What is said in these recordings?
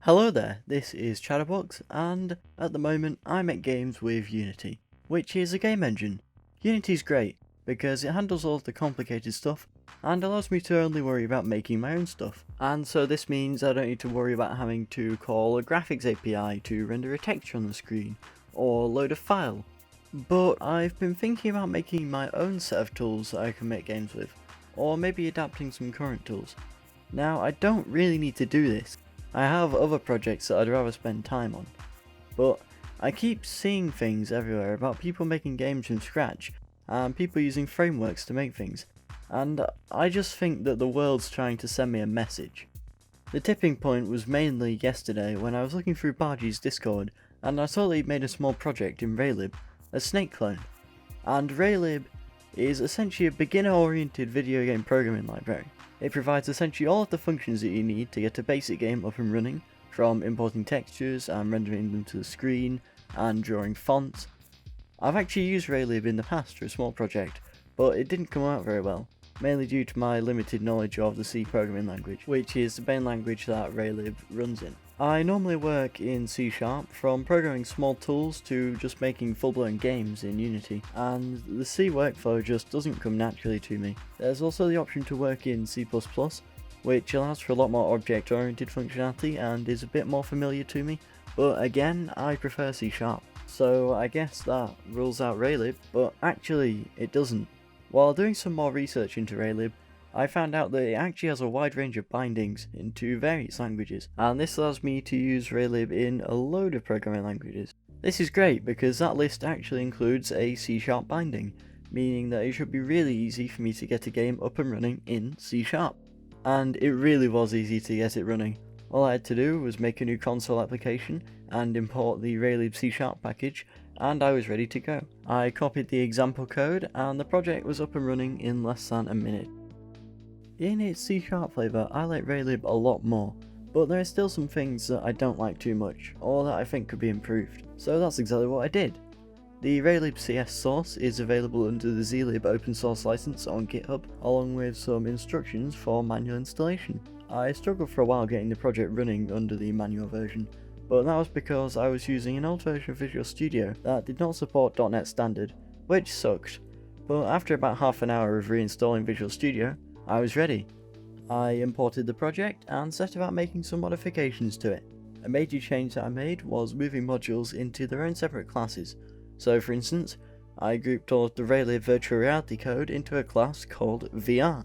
Hello there, this is Chadderbox, and at the moment I make games with Unity, which is a game engine. Unity's great, because it handles all of the complicated stuff, and allows me to only worry about making my own stuff. And so this means I don't need to worry about having to call a graphics API to render a texture on the screen, or load a file. But I've been thinking about making my own set of tools that I can make games with, or maybe adapting some current tools. Now, I don't really need to do this. I have other projects that I'd rather spend time on, but I keep seeing things everywhere about people making games from scratch, and people using frameworks to make things, and I just think that the world's trying to send me a message. The tipping point was mainly yesterday when I was looking through Bargie's Discord, and I saw that he'd made a small project in Raylib, a snake clone. And Raylib is essentially a beginner-oriented video game programming library. It provides essentially all of the functions that you need to get a basic game up and running, from importing textures and rendering them to the screen, and drawing fonts. I've actually used Raylib in the past for a small project, but it didn't come out very well, mainly due to my limited knowledge of the C programming language, which is the main language that Raylib runs in. I normally work in C#, from programming small tools to just making full-blown games in Unity, and the C workflow just doesn't come naturally to me. There's also the option to work in C++, which allows for a lot more object-oriented functionality and is a bit more familiar to me, but again, I prefer C#. So I guess that rules out Raylib, but actually it doesn't. While doing some more research into Raylib, I found out that it actually has a wide range of bindings into various languages, and this allows me to use Raylib in a load of programming languages. This is great because that list actually includes a C# binding, meaning that it should be really easy for me to get a game up and running in C#. And it really was easy to get it running. All I had to do was make a new console application and import the Raylib C# package, and I was ready to go. I copied the example code and the project was up and running in less than a minute. In its C# flavour, I like Raylib a lot more, but there are still some things that I don't like too much, or that I think could be improved, so that's exactly what I did. The Raylib CS source is available under the zlib open source license on GitHub, along with some instructions for manual installation. I struggled for a while getting the project running under the manual version, but that was because I was using an old version of Visual Studio that did not support .NET Standard, which sucked, but after about half an hour of reinstalling Visual Studio, I was ready. I imported the project and set about making some modifications to it. A major change that I made was moving modules into their own separate classes. So for instance, I grouped all of the Raylib virtual reality code into a class called VR.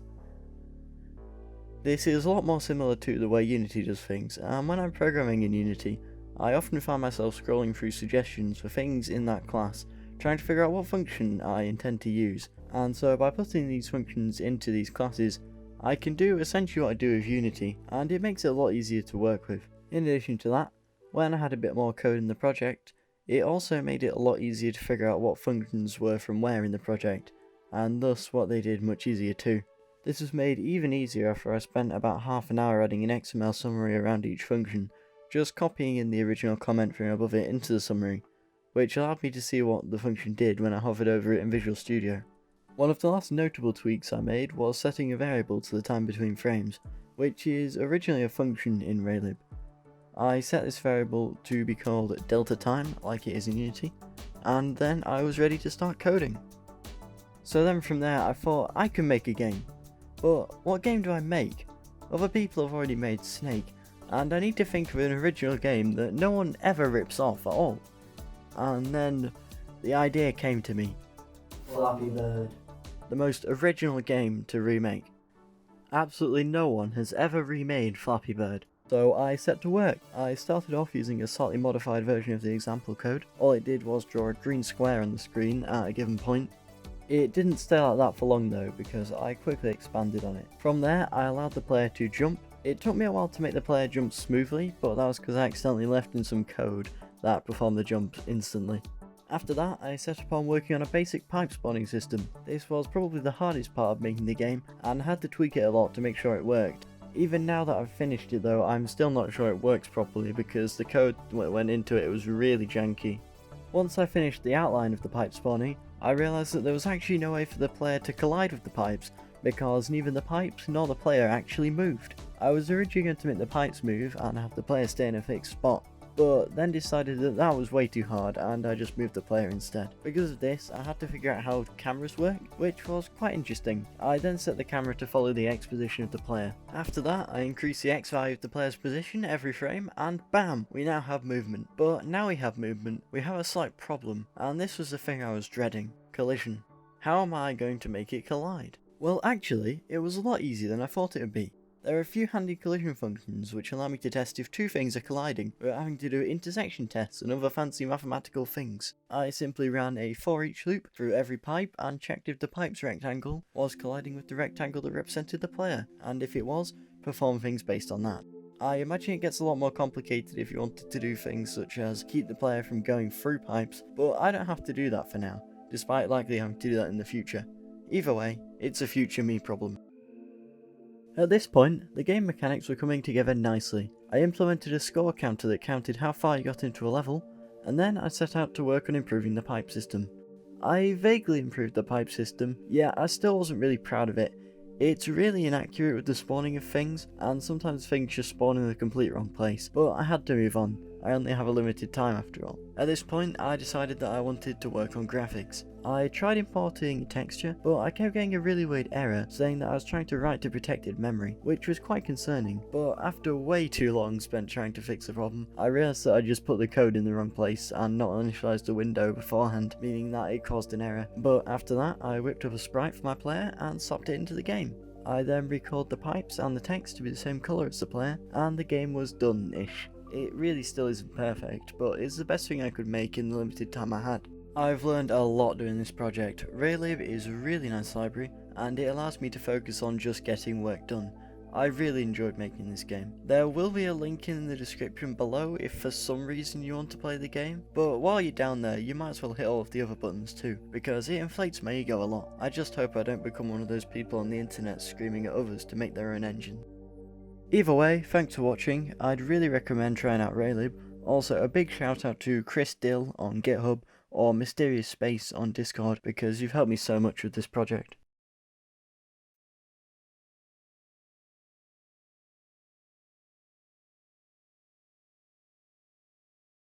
This is a lot more similar to the way Unity does things, and when I'm programming in Unity, I often find myself scrolling through suggestions for things in that class, trying to figure out what function I intend to use. And so by putting these functions into these classes, I can do essentially what I do with Unity, and it makes it a lot easier to work with. In addition to that, when I had a bit more code in the project, it also made it a lot easier to figure out what functions were from where in the project, and thus what they did much easier too. This was made even easier after I spent about half an hour adding an XML summary around each function, just copying in the original comment from above it into the summary, which allowed me to see what the function did when I hovered over it in Visual Studio. One of the last notable tweaks I made was setting a variable to the time between frames, which is originally a function in Raylib. I set this variable to be called delta time, like it is in Unity, and then I was ready to start coding. So then from there I thought I can make a game, but what game do I make? Other people have already made Snake, and I need to think of an original game that no one ever rips off at all. And then the idea came to me. Flappy Bird. The most original game to remake. Absolutely no one has ever remade Flappy Bird. So I set to work. I started off using a slightly modified version of the example code. All it did was draw a green square on the screen at a given point. It didn't stay like that for long though, because I quickly expanded on it. From there, I allowed the player to jump. It took me a while to make the player jump smoothly, but that was because I accidentally left in some code that performed the jump instantly. After that, I set upon working on a basic pipe spawning system. This was probably the hardest part of making the game, and had to tweak it a lot to make sure it worked. Even now that I've finished it though, I'm still not sure it works properly because the code that went into it was really janky. Once I finished the outline of the pipe spawning, I realised that there was actually no way for the player to collide with the pipes, because neither the pipes nor the player actually moved. I was originally going to make the pipes move and have the player stay in a fixed spot, but then decided that that was way too hard and I just moved the player instead. Because of this, I had to figure out how cameras work, which was quite interesting. I then set the camera to follow the X position of the player. After that, I increased the X value of the player's position every frame, and bam, we now have movement. But now we have movement, we have a slight problem, and this was the thing I was dreading: collision. How am I going to make it collide? Well, actually, it was a lot easier than I thought it would be. There are a few handy collision functions which allow me to test if two things are colliding without having to do intersection tests and other fancy mathematical things. I simply ran a for each loop through every pipe and checked if the pipe's rectangle was colliding with the rectangle that represented the player, and if it was, perform things based on that. I imagine it gets a lot more complicated if you wanted to do things such as keep the player from going through pipes, but I don't have to do that for now, despite likely having to do that in the future. Either way, it's a future me problem. At this point, the game mechanics were coming together nicely. I implemented a score counter that counted how far you got into a level, and then I set out to work on improving the pipe system. I vaguely improved the pipe system, yet I still wasn't really proud of it. It's really inaccurate with the spawning of things, and sometimes things just spawn in the complete wrong place, but I had to move on. I only have a limited time after all. At this point, I decided that I wanted to work on graphics. I tried importing a texture, but I kept getting a really weird error saying that I was trying to write to protected memory, which was quite concerning. But after way too long spent trying to fix the problem, I realised that I just put the code in the wrong place and not initialised the window beforehand, meaning that it caused an error. But after that, I whipped up a sprite for my player and swapped it into the game. I then recalled the pipes and the text to be the same colour as the player, and the game was done-ish. It really still isn't perfect, but it's the best thing I could make in the limited time I had. I've learned a lot doing this project. Raylib is a really nice library, and it allows me to focus on just getting work done. I really enjoyed making this game. There will be a link in the description below if for some reason you want to play the game, but while you're down there you might as well hit all of the other buttons too, because it inflates my ego a lot. I just hope I don't become one of those people on the internet screaming at others to make their own engine. Either way, thanks for watching. I'd really recommend trying out Raylib. Also, a big shout out to Chris Dill on GitHub or Mysterious Space on Discord, because you've helped me so much with this project.